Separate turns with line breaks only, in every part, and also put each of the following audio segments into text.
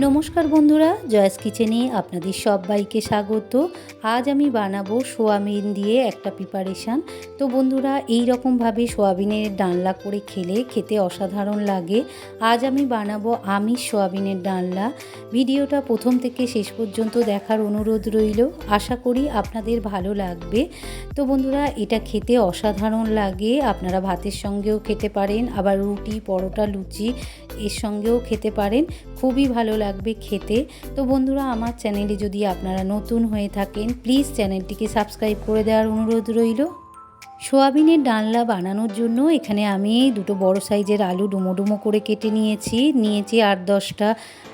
নমস্কার বন্ধুরা, জয়াস কিচেনে আপনাদের সবাইকে স্বাগত। আজ আমি বানাবো সোয়াবিন দিয়ে একটা প্রিপারেশান। তো বন্ধুরা, এই রকমভাবে সোয়াবিনের ডালনা করে খেতে অসাধারণ লাগে। আজ আমি বানাবো আমিষ সোয়াবিনের ডালনা। ভিডিওটা প্রথম থেকে শেষ পর্যন্ত দেখার অনুরোধ রইল। আশা করি আপনাদের ভালো লাগবে। তো বন্ধুরা, এটা খেতে অসাধারণ লাগে। আপনারা ভাতের সঙ্গেও খেতে পারেন, আবার রুটি, পরোটা, লুচি এর সঙ্গেও খেতে পারেন। খুবই ভালো লাগবে খেতে। তো বন্ধুরা, আমার চ্যানেলে যদি আপনারা নতুন হয়ে থাকেন, প্লিজ চ্যানেলটিকে সাবস্ক্রাইব করে দেওয়ার অনুরোধ রইল। সোয়াবিনের ডালনা বানানোর জন্য এখানে আমি দুটো বড় সাইজের আলু ডুমো ডুমো করে কেটে নিয়েছি 8-10টা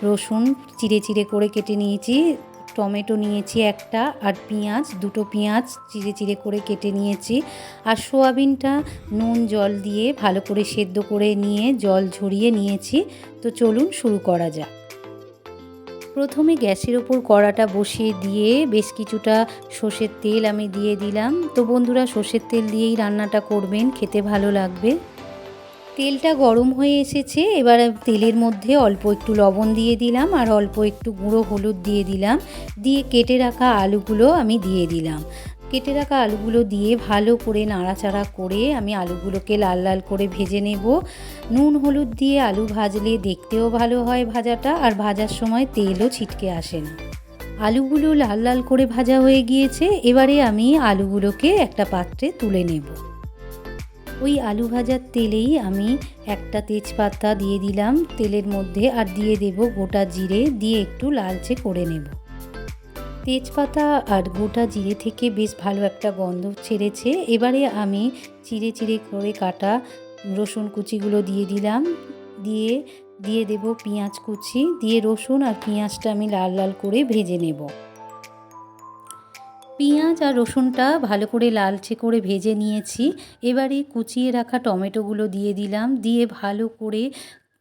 রসুন চিড়ে চিড়ে করে কেটে নিয়েছি, টমেটো নিয়েছি একটা, আর দুটো পেঁয়াজ চিড়ে চিড়ে করে কেটে নিয়েছি। আর সোয়াবিনটা নুন জল দিয়ে ভালো করে সেদ্ধ করে নিয়ে জল ঝরিয়ে নিয়েছি। তো চলুন শুরু করা যাক। প্রথমে গ্যাসের ওপর কড়াটা বসিয়ে দিয়ে বেশ কিছুটা সর্ষের তেল আমি দিয়ে দিলাম। তো বন্ধুরা, সর্ষের তেল দিয়েই রান্নাটা করবেন, খেতে ভালো লাগবে। তেলটা গরম হয়ে এসেছে। এবার তেলের মধ্যে অল্প একটু লবণ দিয়ে দিলাম আর অল্প একটু গুঁড়ো হলুদ দিয়ে দিলাম। দিয়ে কেটে রাখা আলুগুলো আমি দিয়ে দিলাম। কেটে রাখা আলুগুলো দিয়ে ভালো করে নাড়াচাড়া করে আমি আলুগুলোকে লাল লাল করে ভেজে নেব। নুন হলুদ দিয়ে আলু ভাজলে দেখতেও ভালো হয় ভাজাটা, আর ভাজার সময় তেলও ছিটকে আসে না। আলুগুলো লাল লাল করে ভাজা হয়ে গিয়েছে। এবারে আমি আলুগুলোকে একটা পাত্রে তুলে নেব। ওই আলু ভাজার তেলেই আমি একটা তেজপাতা দিয়ে দিলাম তেলের মধ্যে, আর দিয়ে দেব গোটা জিরে, দিয়ে একটু লালচে করে নেব। তেজপাতা আর গোটা জিরে থেকে বেশ ভালো একটা গন্ধ ছেড়েছে। এবারে আমি চিড়ে চিড়ে করে কাটা রসুন কুচিগুলো দিয়ে দিলাম। দিয়ে দেব পেঁয়াজ কুচি, দিয়ে রসুন আর পেঁয়াজটা আমি লাল লাল করে ভেজে নেব। পেঁয়াজ আর রসুনটা ভালো করে লালচে করে ভেজে নিয়েছি। এবারে কুচিয়ে রাখা টমেটোগুলো দিয়ে দিলাম। দিয়ে ভালো করে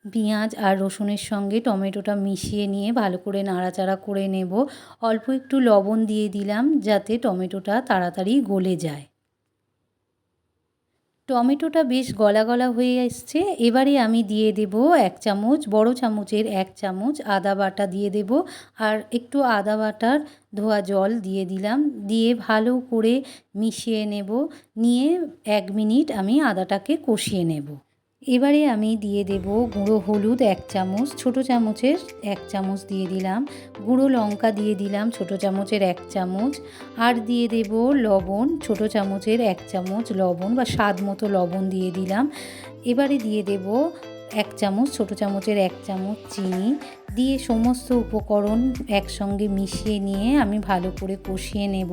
পেঁয়াজ আর রসুনের সঙ্গে টমেটোটা মিশিয়ে নিয়ে ভালো করে নাড়াচাড়া করে নেব। অল্প একটু লবণ দিয়ে দিলাম যাতে টমেটোটা তাড়াতাড়ি গলে যায়। টমেটোটা বেশ গলা গলা হয়ে এসছে। এবারে আমি দিয়ে দেব বড় চামচের 1 চামচ আদা বাটা দিয়ে দেব, আর একটু আদা বাটার ধোয়া জল দিয়ে দিলাম। দিয়ে ভালো করে মিশিয়ে নেব। নিয়ে 1 মিনিট আমি আদাটাকে কষিয়ে নেব। এবারে আমি দিয়ে দেব গুঁড়ো হলুদ 1 চামচ, ছোটো চামচের 1 চামচ দিয়ে দিলাম। গুঁড়ো লঙ্কা দিয়ে দিলাম ছোটো চামচের 1 চামচ। আর দিয়ে দেব লবণ, ছোটো চামচের 1 চামচ লবণ বা স্বাদ মতো লবণ দিয়ে দিলাম। এবারে দিয়ে দেব 1 চামচ, ছোটো চামচের 1 চামচ চিনি। দিয়ে সমস্ত উপকরণ একসঙ্গে মিশিয়ে নিয়ে আমি ভালো করে কষিয়ে নেব।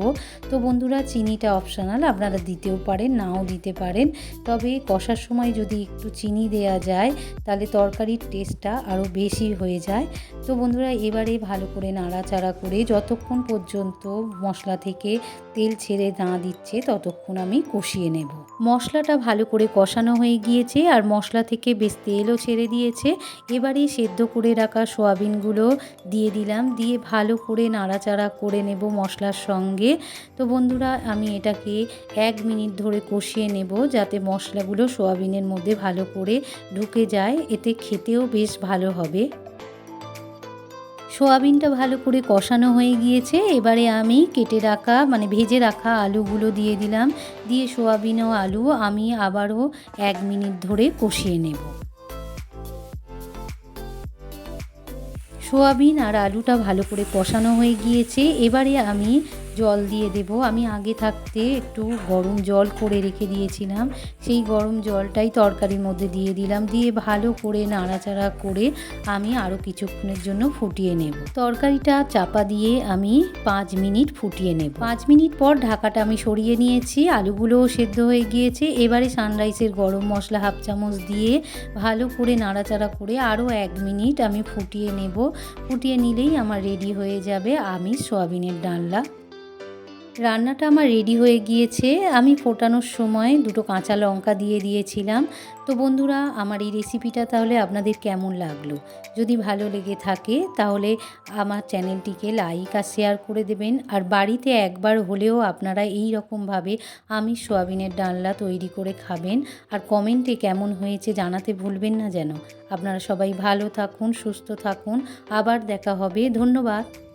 তো বন্ধুরা, চিনিটা অপশনাল, আপনারা দিতেও পারেন, নাও দিতে পারেন। তবে কষার সময় যদি একটু চিনি দেয়া যায় তাহলে তরকারির টেস্টটা আরও বেশি হয়ে যায়। তো বন্ধুরা, এবারে ভালো করে নাড়াচাড়া করে যতক্ষণ পর্যন্ত মশলা থেকে তেল ছেড়ে না দিচ্ছে ততক্ষণ আমি কষিয়ে নেব। মশলাটা ভালো করে কষানো হয়ে গিয়েছে আর মশলা থেকে বেশ তেলও ছেড়ে দিয়েছে। এবারে সেদ্ধ করে রাখা সোয়াবিনগুলো দিয়ে দিলাম। দিয়ে ভালো করে নাড়াচাড়া করে নেব মশলার সঙ্গে। তো বন্ধুরা, আমি এটাকে 1 মিনিট ধরে কষিয়ে নেব যাতে মশলাগুলো সোয়াবিনের মধ্যে ভালো করে ঢুকে যায়, এতে খেতেও বেশ ভালো হবে। সোয়াবিনটা ভালো করে কষানো হয়ে গিয়েছে। এবারে আমি ভেজে রাখা আলুগুলো দিয়ে দিলাম। দিয়ে সোয়াবিন ও আলু আমি আবারও 1 মিনিট ধরে কষিয়ে নেব। সোয়াবিন আর আলুটা ভালো করে কষানো হয়ে গিয়েছে। এবারে আমি জল দিয়ে দেব। আমি আগে থাকতে একটু গরম জল করে রেখে দিয়েছিলাম, সেই গরম জলটাই তরকারির মধ্যে দিয়ে দিলাম। দিয়ে ভালো করে নাড়াচাড়া করে আমি আরও কিছুক্ষণের জন্য ফুটিয়ে নেব। তরকারিটা চাপা দিয়ে আমি 5 মিনিট ফুটিয়ে নেব। 5 মিনিট পর ঢাকাটা আমি সরিয়ে নিয়েছি, আলুগুলোও সেদ্ধ হয়ে গিয়েছে। এবারে সানরাইসের গরম মশলা 1/2 চামচ দিয়ে ভালো করে নাড়াচাড়া করে আরও 1 মিনিট আমি ফুটিয়ে নেব। ফুটিয়ে নিলেই আমার রেডি হয়ে যাবে আমিষ সোয়াবিনের ডালনা। রান্নাটা আমার রেডি হয়ে গিয়েছে। আমি ফোটানোর সময় দুটো কাঁচা লঙ্কা দিয়ে দিয়েছিলাম। তো বন্ধুরা, আমার এই রেসিপিটা তাহলে আপনাদের কেমন লাগলো? যদি ভালো লেগে থাকে তাহলে আমার চ্যানেলটিকে লাইক আর শেয়ার করে দেবেন। আর বাড়িতে একবার হলেও আপনারা এই রকমভাবে আমিষ সয়াবিনের ডালনা তৈরি করে খাবেন। আর কমেন্টে কেমন হয়েছে জানাতে ভুলবেন না যেন। আপনারা সবাই ভালো থাকুন, সুস্থ থাকুন। আবার দেখা হবে। ধন্যবাদ।